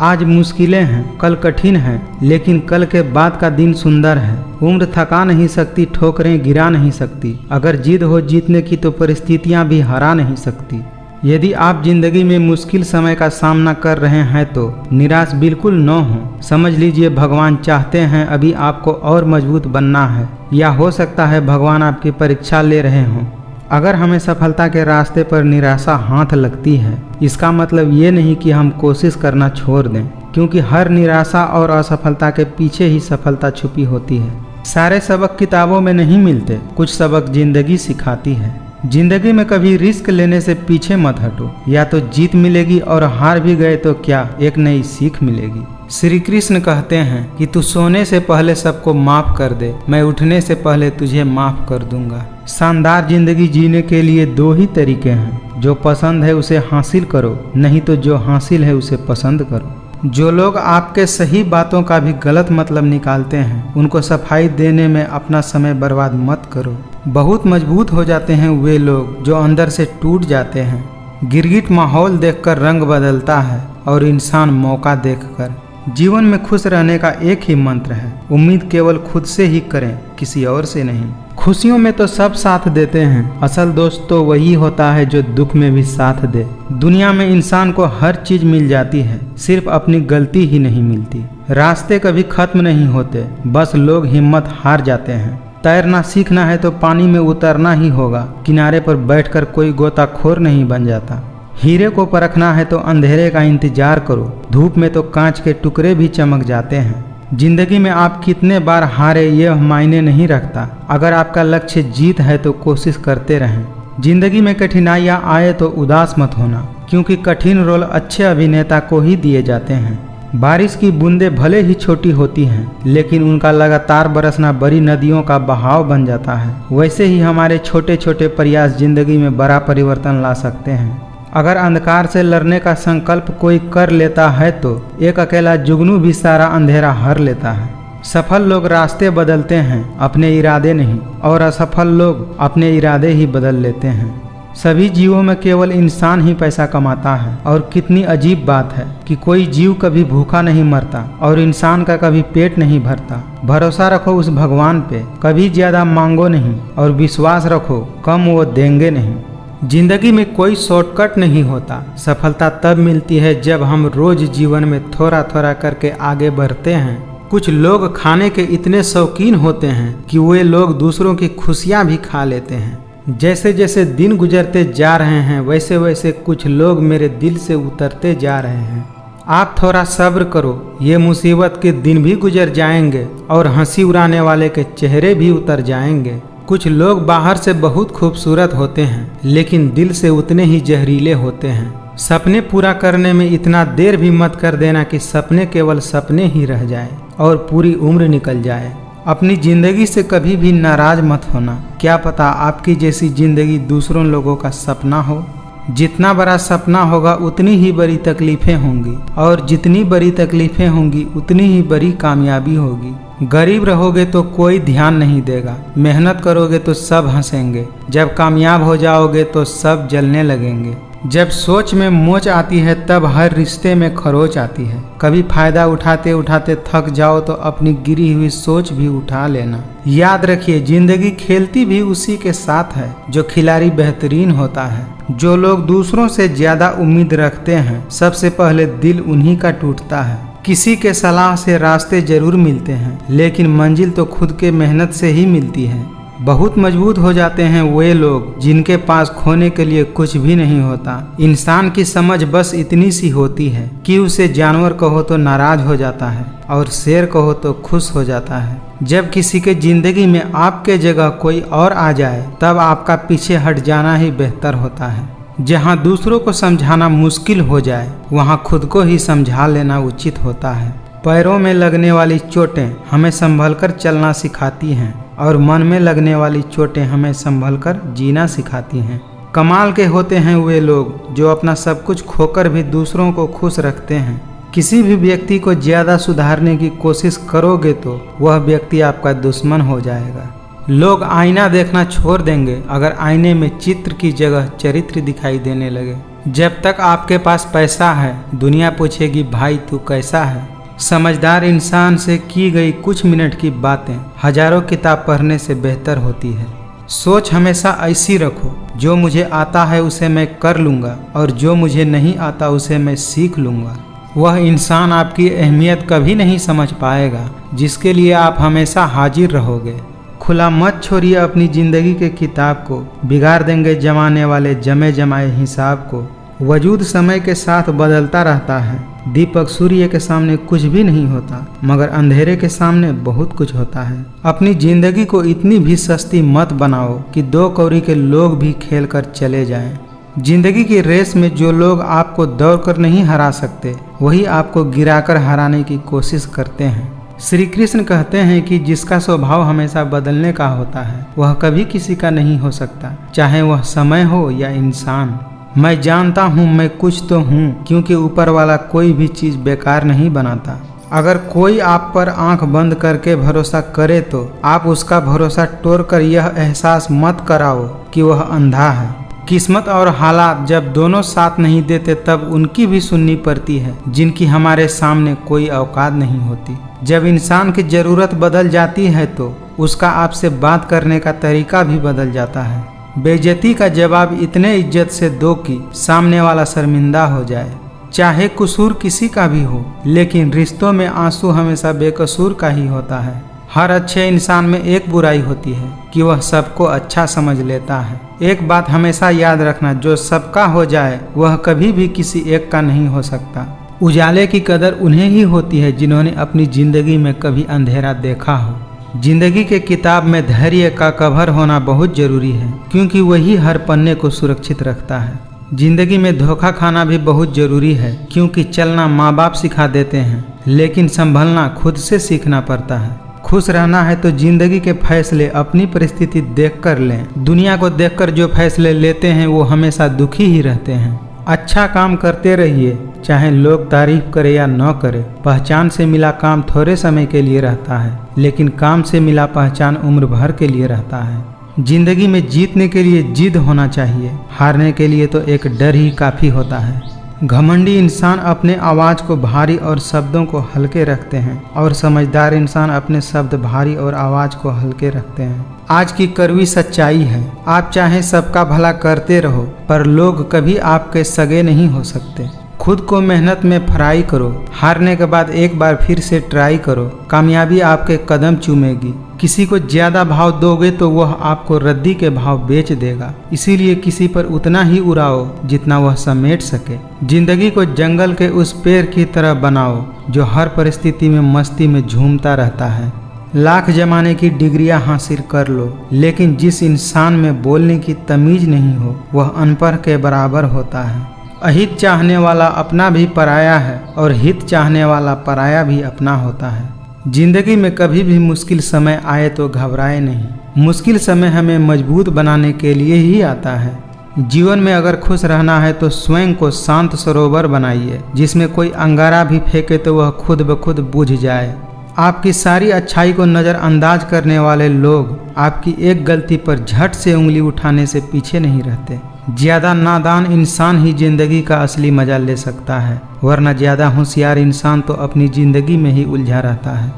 आज मुश्किलें हैं, कल कठिन हैं, लेकिन कल के बाद का दिन सुंदर है। उम्र थका नहीं सकती, ठोकरें गिरा नहीं सकती। अगर जिद हो जीतने की तो परिस्थितियां भी हरा नहीं सकती। यदि आप जिंदगी में मुश्किल समय का सामना कर रहे हैं तो निराश बिल्कुल न हो। समझ लीजिए भगवान चाहते हैं अभी आपको और मजबूत बनना है, या हो सकता है भगवान आपकी परीक्षा ले रहे हों। अगर हमें सफलता के रास्ते पर निराशा हाथ लगती है, इसका मतलब ये नहीं कि हम कोशिश करना छोड़ दें, क्योंकि हर निराशा और असफलता के पीछे ही सफलता छुपी होती है। सारे सबक किताबों में नहीं मिलते, कुछ सबक जिंदगी सिखाती है। जिंदगी में कभी रिस्क लेने से पीछे मत हटो, या तो जीत मिलेगी और हार भी गए तो क्या, एक नई सीख मिलेगी। श्री कृष्ण कहते हैं कि तू सोने से पहले सबको माफ कर दे, मैं उठने से पहले तुझे माफ कर दूंगा। शानदार जिंदगी जीने के लिए दो ही तरीके हैं, जो पसंद है उसे हासिल करो, नहीं तो जो हासिल है उसे पसंद करो। जो लोग आपके सही बातों का भी गलत मतलब निकालते हैं, उनको सफाई देने में अपना समय बर्बाद मत करो। बहुत मजबूत हो जाते हैं वे लोग जो अंदर से टूट जाते हैं। गिरगिट माहौल देखकर रंग बदलता है और इंसान मौका देखकर। जीवन में खुश रहने का एक ही मंत्र है, उम्मीद केवल खुद से ही करें, किसी और से नहीं। खुशियों में तो सब साथ देते हैं, असल दोस्त तो वही होता है जो दुख में भी साथ दे। दुनिया में इंसान को हर चीज मिल जाती है, सिर्फ अपनी गलती ही नहीं मिलती। रास्ते कभी खत्म नहीं होते, बस लोग हिम्मत हार जाते हैं। तैरना सीखना है तो पानी में उतरना ही होगा, किनारे पर बैठकर कोई गोताखोर नहीं बन जाता। हीरे को परखना है तो अंधेरे का इंतजार करो, धूप में तो कांच के टुकड़े भी चमक जाते हैं। जिंदगी में आप कितने बार हारे ये मायने नहीं रखता, अगर आपका लक्ष्य जीत है तो कोशिश करते रहें। जिंदगी में कठिनाइयाँ आए तो उदास मत होना, क्योंकि कठिन रोल अच्छे अभिनेता को ही दिए जाते हैं। बारिश की बूंदें भले ही छोटी होती हैं, लेकिन उनका लगातार बरसना बड़ी नदियों का बहाव बन जाता है। वैसे ही हमारे छोटे छोटे प्रयास जिंदगी में बड़ा परिवर्तन ला सकते हैं। अगर अंधकार से लड़ने का संकल्प कोई कर लेता है तो एक अकेला जुगनू भी सारा अंधेरा हर लेता है। सफल लोग रास्ते बदलते हैं, अपने इरादे नहीं, और असफल लोग अपने इरादे ही बदल लेते हैं। सभी जीवों में केवल इंसान ही पैसा कमाता है, और कितनी अजीब बात है कि कोई जीव कभी भूखा नहीं मरता और इंसान का कभी पेट नहीं भरता। भरोसा रखो उस भगवान पे, कभी ज्यादा मांगो नहीं, और विश्वास रखो कम वो देंगे नहीं। जिंदगी में कोई शॉर्टकट नहीं होता, सफलता तब मिलती है जब हम रोज जीवन में थोड़ा थोड़ा करके आगे बढ़ते हैं। कुछ लोग खाने के इतने शौकीन होते हैं कि वे लोग दूसरों की खुशियां भी खा लेते हैं। जैसे जैसे दिन गुजरते जा रहे हैं, वैसे वैसे कुछ लोग मेरे दिल से उतरते जा रहे हैं। आप थोड़ा सब्र करो, ये मुसीबत के दिन भी गुजर जाएंगे और हंसी उड़ाने वाले के चेहरे भी उतर जाएंगे। कुछ लोग बाहर से बहुत खूबसूरत होते हैं, लेकिन दिल से उतने ही जहरीले होते हैं। सपने पूरा करने में इतना देर भी मत कर देना कि सपने केवल सपने ही रह जाए और पूरी उम्र निकल जाए। अपनी जिंदगी से कभी भी नाराज मत होना, क्या पता आपकी जैसी जिंदगी दूसरों लोगों का सपना हो। जितना बड़ा सपना होगा उतनी ही बड़ी तकलीफें होंगी, और जितनी बड़ी तकलीफें होंगी उतनी ही बड़ी कामयाबी होगी। गरीब रहोगे तो कोई ध्यान नहीं देगा, मेहनत करोगे तो सब हंसेंगे, जब कामयाब हो जाओगे तो सब जलने लगेंगे। जब सोच में मोच आती है तब हर रिश्ते में खरोच आती है। कभी फायदा उठाते उठाते थक जाओ तो अपनी गिरी हुई सोच भी उठा लेना। याद रखिए, जिंदगी खेलती भी उसी के साथ है जो खिलाड़ी बेहतरीन होता है। जो लोग दूसरों से ज्यादा उम्मीद रखते हैं, सबसे पहले दिल उन्हीं का टूटता है। किसी के सलाह से रास्ते जरूर मिलते हैं, लेकिन मंजिल तो खुद के मेहनत से ही मिलती है। बहुत मजबूत हो जाते हैं वे लोग जिनके पास खोने के लिए कुछ भी नहीं होता। इंसान की समझ बस इतनी सी होती है कि उसे जानवर कहो तो नाराज हो जाता है और शेर कहो तो खुश हो जाता है। जब किसी के जिंदगी में आपके जगह कोई और आ जाए, तब आपका पीछे हट जाना ही बेहतर होता है। जहाँ दूसरों को समझाना मुश्किल हो जाए, वहाँ खुद को ही समझा लेना उचित होता है। पैरों में लगने वाली चोटें हमें संभलकर चलना सिखाती हैं, और मन में लगने वाली चोटें हमें संभलकर जीना सिखाती हैं। कमाल के होते हैं वे लोग जो अपना सब कुछ खोकर भी दूसरों को खुश रखते हैं। किसी भी व्यक्ति को ज्यादा सुधारने की कोशिश करोगे तो वह व्यक्ति आपका दुश्मन हो जाएगा। लोग आईना देखना छोड़ देंगे अगर आईने में चित्र की जगह चरित्र दिखाई देने लगे। जब तक आपके पास पैसा है, दुनिया पूछेगी भाई तू कैसा है। समझदार इंसान से की गई कुछ मिनट की बातें हजारों किताब पढ़ने से बेहतर होती है। सोच हमेशा ऐसी रखो, जो मुझे आता है उसे मैं कर लूँगा, और जो मुझे नहीं आता उसे मैं सीख लूँगा। वह इंसान आपकी अहमियत कभी नहीं समझ पाएगा जिसके लिए आप हमेशा हाजिर रहोगे। खुला मत छोड़िए अपनी जिंदगी के किताब को, बिगाड़ देंगे जमाने वाले जमे जमाए हिसाब को। वजूद समय के साथ बदलता रहता है, दीपक सूर्य के सामने कुछ भी नहीं होता, मगर अंधेरे के सामने बहुत कुछ होता है। अपनी जिंदगी को इतनी भी सस्ती मत बनाओ कि 2 कौड़ी के लोग भी खेल कर चले जाएं। जिंदगी की रेस में जो लोग आपको दौड़कर नहीं हरा सकते, वही आपको गिराकर हराने की कोशिश करते हैं। श्री कृष्ण कहते हैं कि जिसका स्वभाव हमेशा बदलने का होता है, वह कभी किसी का नहीं हो सकता, चाहे वह समय हो या इंसान। मैं जानता हूँ मैं कुछ तो हूँ, क्योंकि ऊपर वाला कोई भी चीज़ बेकार नहीं बनाता। अगर कोई आप पर आंख बंद करके भरोसा करे तो आप उसका भरोसा तोड़कर यह एहसास मत कराओ कि वह अंधा है। किस्मत और हालात जब दोनों साथ नहीं देते, तब उनकी भी सुननी पड़ती है जिनकी हमारे सामने कोई औकात नहीं होती। जब इंसान की ज़रूरत बदल जाती है तो उसका आपसे बात करने का तरीका भी बदल जाता है। बेइज्जती का जवाब इतने इज्जत से दो कि सामने वाला शर्मिंदा हो जाए। चाहे कसूर किसी का भी हो, लेकिन रिश्तों में आंसू हमेशा बेकसूर का ही होता है। हर अच्छे इंसान में एक बुराई होती है कि वह सबको अच्छा समझ लेता है। एक बात हमेशा याद रखना, जो सबका हो जाए वह कभी भी किसी एक का नहीं हो सकता। उजाले की कदर उन्हें ही होती है जिन्होंने अपनी जिंदगी में कभी अंधेरा देखा हो। जिंदगी के किताब में धैर्य का कवर होना बहुत जरूरी है, क्योंकि वही हर पन्ने को सुरक्षित रखता है। जिंदगी में धोखा खाना भी बहुत जरूरी है, क्योंकि चलना माँ बाप सिखा देते हैं, लेकिन संभलना खुद से सीखना पड़ता है। खुश रहना है तो जिंदगी के फैसले अपनी परिस्थिति देखकर लें। दुनिया को देखकर जो फैसले लेते हैं वो हमेशा दुखी ही रहते हैं। अच्छा काम करते रहिए, चाहे लोग तारीफ करे या न करे। पहचान से मिला काम थोड़े समय के लिए रहता है, लेकिन काम से मिला पहचान उम्र भर के लिए रहता है। जिंदगी में जीतने के लिए जिद होना चाहिए, हारने के लिए तो एक डर ही काफ़ी होता है। घमंडी इंसान अपने आवाज़ को भारी और शब्दों को हल्के रखते हैं, और समझदार इंसान अपने शब्द भारी और आवाज़ को हल्के रखते हैं। आज की कड़वी सच्चाई है, आप चाहे सबका भला करते रहो, पर लोग कभी आपके सगे नहीं हो सकते। खुद को मेहनत में फ्राई करो, हारने के बाद एक बार फिर से ट्राई करो, कामयाबी आपके कदम चूमेगी। किसी को ज़्यादा भाव दोगे तो वह आपको रद्दी के भाव बेच देगा, इसीलिए किसी पर उतना ही उड़ाओ जितना वह समेट सके। जिंदगी को जंगल के उस पेड़ की तरह बनाओ जो हर परिस्थिति में मस्ती में झूमता रहता है। लाख जमाने की डिग्रियां हासिल कर लो, लेकिन जिस इंसान में बोलने की तमीज नहीं हो, वह अनपढ़ के बराबर होता है। अहित चाहने वाला अपना भी पराया है, और हित चाहने वाला पराया भी अपना होता है। जिंदगी में कभी भी मुश्किल समय आए तो घबराए नहीं। मुश्किल समय हमें मजबूत बनाने के लिए ही आता है। जीवन में अगर खुश रहना है तो स्वयं को शांत सरोवर बनाइए, जिसमें कोई अंगारा भी फेंके तो वह खुद ब खुद बुझ जाए। आपकी सारी अच्छाई को नज़रअंदाज करने वाले लोग आपकी एक गलती पर झट से उंगली उठाने से पीछे नहीं रहते। ज़्यादा नादान इंसान ही जिंदगी का असली मजा ले सकता है, वरना ज़्यादा होशियार इंसान तो अपनी ज़िंदगी में ही उलझा रहता है।